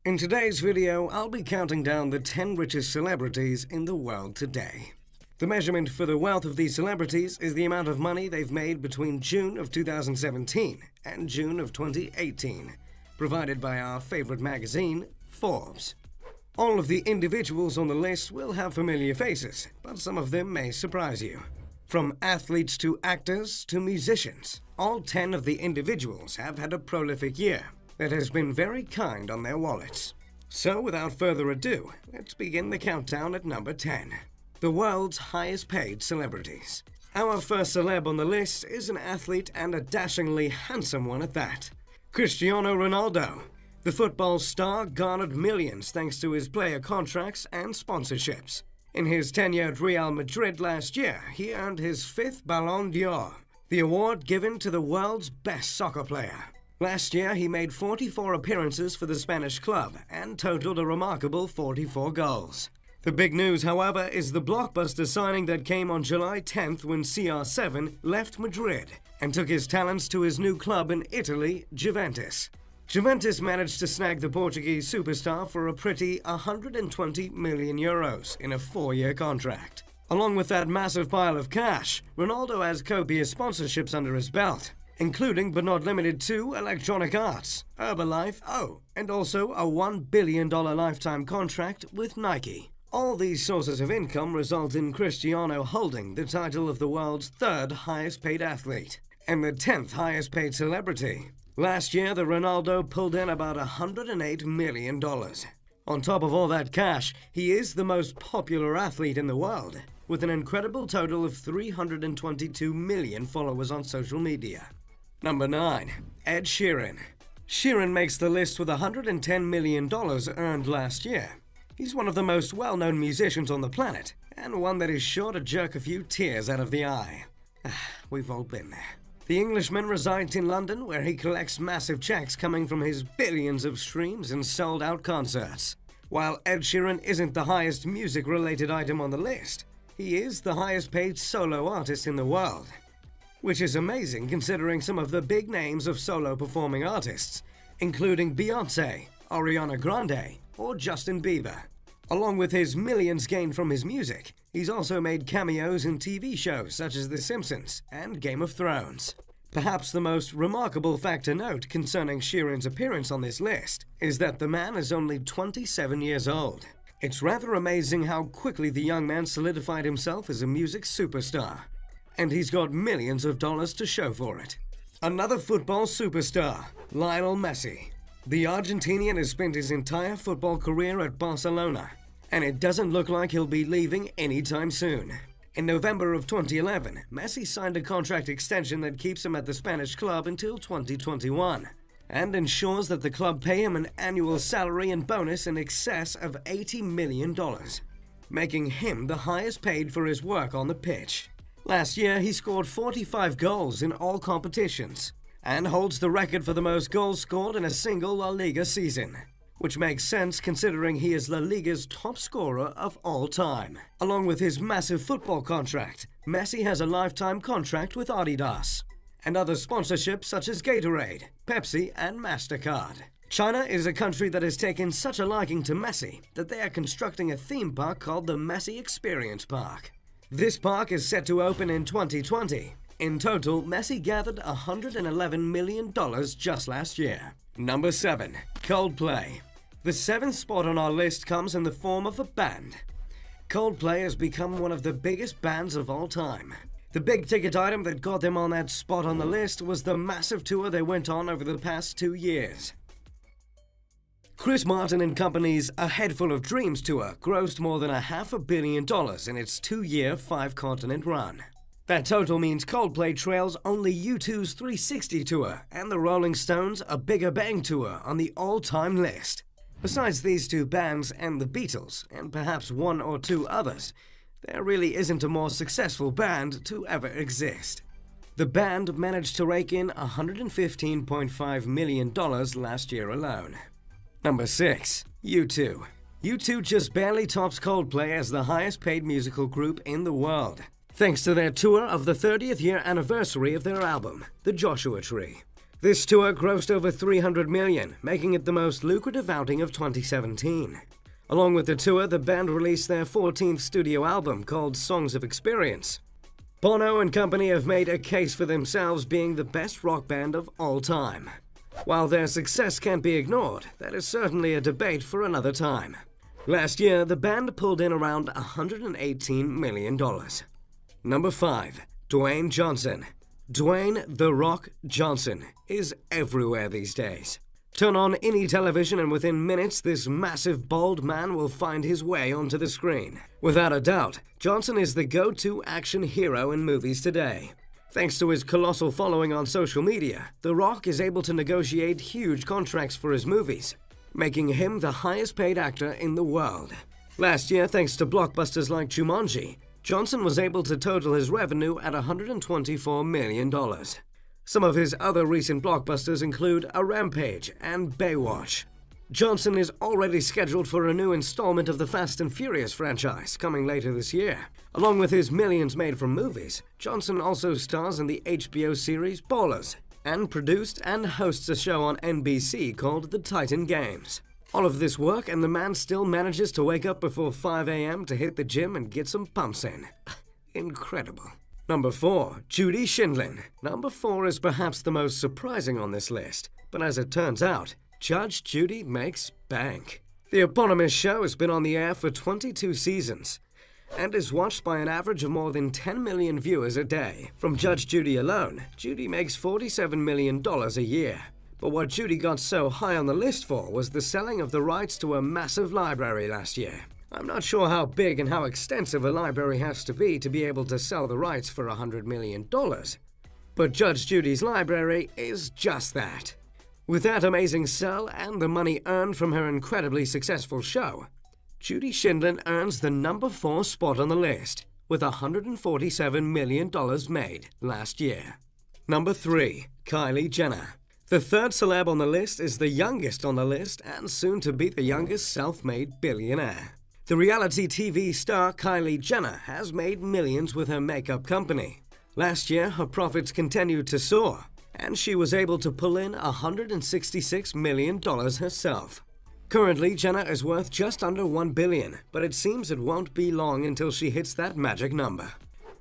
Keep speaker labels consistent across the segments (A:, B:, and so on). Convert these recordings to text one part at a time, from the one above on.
A: In today's video, I'll be counting down the 10 richest celebrities in the world today. The measurement for the wealth of these celebrities is the amount of money they've made between June of 2017 and June of 2018, provided by our favorite magazine, Forbes. All of the individuals on the list will have familiar faces, but some of them may surprise you. From athletes to actors to musicians, all 10 of the individuals have had a prolific year that has been very kind on their wallets. So without further ado, let's begin the countdown at number 10. The world's highest paid celebrities. Our first celeb on the list is an athlete and a dashingly handsome one at that. Cristiano Ronaldo. The football star garnered millions thanks to his player contracts and sponsorships. In his tenure at Real Madrid last year, he earned his 5th Ballon d'Or, the award given to the world's best soccer player. Last year, he made 44 appearances for the Spanish club and totaled a remarkable 44 goals. The big news, however, is the blockbuster signing that came on July 10th when CR7 left Madrid and took his talents to his new club in Italy, Juventus. Juventus managed to snag the Portuguese superstar for a pretty 120 million euros in a 4-year contract. Along with that massive pile of cash, Ronaldo has copious sponsorships under his belt, including but not limited to Electronic Arts, Herbalife, and also a $1 billion lifetime contract with Nike. All these sources of income result in Cristiano holding the title of the world's 3rd highest paid athlete and the 10th highest paid celebrity. Last year, the Ronaldo pulled in about $108 million. On top of all that cash, he is the most popular athlete in the world, with an incredible total of 322 million followers on social media. Number 9. Ed Sheeran. Sheeran makes the list with $110 million earned last year. He's one of the most well-known musicians on the planet, and one that is sure to jerk a few tears out of the eye. We've all been there. The Englishman resides in London, where he collects massive checks coming from his billions of streams and sold-out concerts. While Ed Sheeran isn't the highest music-related item on the list, he is the highest-paid solo artist in the world, which is amazing considering some of the big names of solo performing artists, including Beyoncé, Ariana Grande, or Justin Bieber. Along with his millions gained from his music, he's also made cameos in TV shows such as The Simpsons and Game of Thrones. Perhaps the most remarkable fact to note concerning Sheeran's appearance on this list is that the man is only 27 years old. It's rather amazing how quickly the young man solidified himself as a music superstar. And he's got millions of dollars to show for it. Another football superstar, Lionel Messi. The Argentinian has spent his entire football career at Barcelona, and it doesn't look like he'll be leaving anytime soon. In November of 2011, Messi signed a contract extension that keeps him at the Spanish club until 2021, and ensures that the club pay him an annual salary and bonus in excess of $80 million, making him the highest paid for his work on the pitch. Last year, he scored 45 goals in all competitions and holds the record for the most goals scored in a single La Liga season, which makes sense considering he is La Liga's top scorer of all time. Along with his massive football contract, Messi has a lifetime contract with Adidas and other sponsorships such as Gatorade, Pepsi, and MasterCard. China is a country that has taken such a liking to Messi that they are constructing a theme park called the Messi Experience Park. This park is set to open in 2020. In total, Messi gathered $111 million just last year. Number 7. Coldplay. The 7th spot on our list comes in the form of a band. Coldplay has become one of the biggest bands of all time. The big ticket item that got them on that spot on the list was the massive tour they went on over the past 2 years. Chris Martin and Company's A Head Full of Dreams tour grossed more than $500 million in its 2-year, 5-continent run. That total means Coldplay trails only U2's 360 tour and the Rolling Stones' A Bigger Bang tour on the all-time list. Besides these two bands and the Beatles, and perhaps one or two others, there really isn't a more successful band to ever exist. The band managed to rake in $115.5 million last year alone. Number 6. U2. U2 just barely tops Coldplay as the highest paid musical group in the world, thanks to their tour of the 30th year anniversary of their album, The Joshua Tree. This tour grossed over $300 million, making it the most lucrative outing of 2017. Along with the tour, the band released their 14th studio album called Songs of Experience. Bono and company have made a case for themselves being the best rock band of all time. While their success can't be ignored, that is certainly a debate for another time. Last year, the band pulled in around $118 million. Number 5. Dwayne Johnson. Dwayne "The Rock" Johnson is everywhere these days. Turn on any television and within minutes, this massive, bald man will find his way onto the screen. Without a doubt, Johnson is the go-to action hero in movies today. Thanks to his colossal following on social media, The Rock is able to negotiate huge contracts for his movies, making him the highest-paid actor in the world. Last year, thanks to blockbusters like Jumanji, Johnson was able to total his revenue at $124 million. Some of his other recent blockbusters include A Rampage and Baywatch. Johnson is already scheduled for a new installment of the Fast and Furious franchise coming later this year. Along with his millions made from movies, Johnson also stars in the HBO series Ballers and produced and hosts a show on NBC called The Titan Games. All of this work and the man still manages to wake up before 5 a.m. to hit the gym and get some pumps in. Incredible. Number 4. Judy Schindlin. Number 4 is perhaps the most surprising on this list, but as it turns out, Judge Judy makes bank. The eponymous show has been on the air for 22 seasons and is watched by an average of more than 10 million viewers a day. From Judge Judy alone, Judy makes $47 million a year. But what Judy got so high on the list for was the selling of the rights to a massive library last year. I'm not sure how big and how extensive a library has to be able to sell the rights for $100 million. But Judge Judy's library is just that. With that amazing sell and the money earned from her incredibly successful show, Judy Schindlin earns the number 4 spot on the list, with $147 million made last year. Number 3. Kylie Jenner. The third celeb on the list is the youngest on the list and soon to be the youngest self-made billionaire. The reality TV star Kylie Jenner has made millions with her makeup company. Last year, her profits continued to soar, and she was able to pull in $166 million herself. Currently, Jenner is worth just under $1 billion, but it seems it won't be long until she hits that magic number.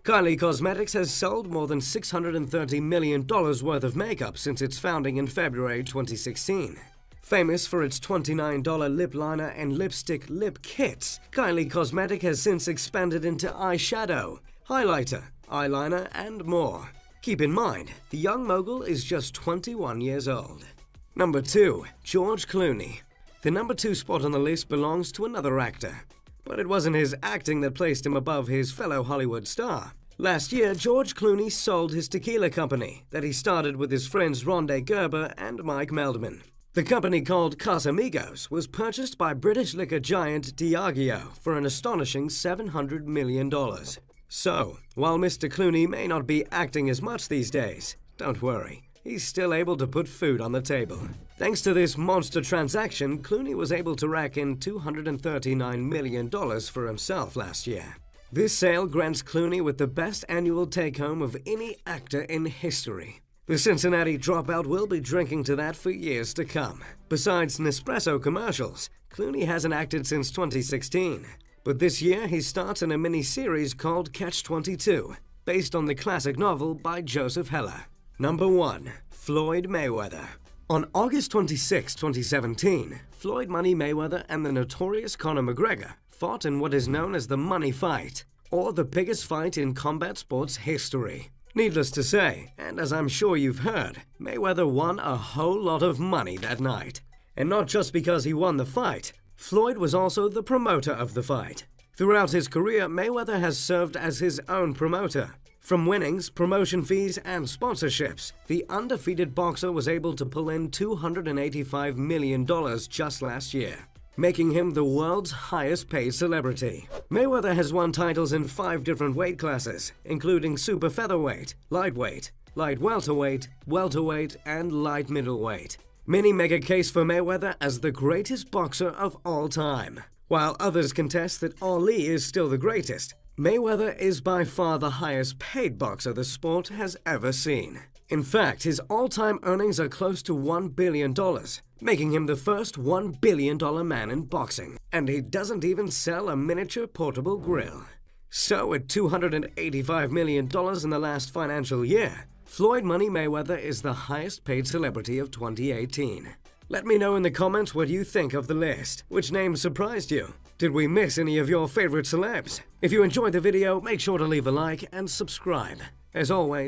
A: Kylie Cosmetics has sold more than $630 million worth of makeup since its founding in February 2016. Famous for its $29 lip liner and lipstick lip kits, Kylie Cosmetics has since expanded into eyeshadow, highlighter, eyeliner, and more. Keep in mind, the young mogul is just 21 years old. Number 2. George Clooney. The number 2 spot on the list belongs to another actor, but it wasn't his acting that placed him above his fellow Hollywood star. Last year, George Clooney sold his tequila company that he started with his friends Rondé Gerber and Mike Meldman. The company, called Casamigos, was purchased by British liquor giant Diageo for an astonishing $700 million. So, while Mr. Clooney may not be acting as much these days, don't worry, he's still able to put food on the table. Thanks to this monster transaction, Clooney was able to rack in $239 million for himself last year. This sale grants Clooney with the best annual take-home of any actor in history. The Cincinnati dropout will be drinking to that for years to come. Besides Nespresso commercials, Clooney hasn't acted since 2016. But this year, he starts in a mini-series called Catch-22, based on the classic novel by Joseph Heller. Number 1. Floyd Mayweather. On August 26, 2017, Floyd Money Mayweather and the notorious Conor McGregor fought in what is known as the Money Fight, or the biggest fight in combat sports history. Needless to say, and as I'm sure you've heard, Mayweather won a whole lot of money that night. And not just because he won the fight, Floyd was also the promoter of the fight. Throughout his career, Mayweather has served as his own promoter. From winnings, promotion fees, and sponsorships, the undefeated boxer was able to pull in $285 million just last year, making him the world's highest-paid celebrity. Mayweather has won titles in 5 different weight classes, including super featherweight, lightweight, light welterweight, welterweight, and light middleweight. Many make a case for Mayweather as the greatest boxer of all time. While others contest that Ali is still the greatest, Mayweather is by far the highest-paid boxer the sport has ever seen. In fact, his all-time earnings are close to $1 billion, making him the first $1 billion man in boxing. And he doesn't even sell a miniature portable grill. So, at $285 million in the last financial year, Floyd Money Mayweather is the highest-paid celebrity of 2018. Let me know in the comments what you think of the list. Which names surprised you? Did we miss any of your favorite celebs? If you enjoyed the video, make sure to leave a like and subscribe. As always,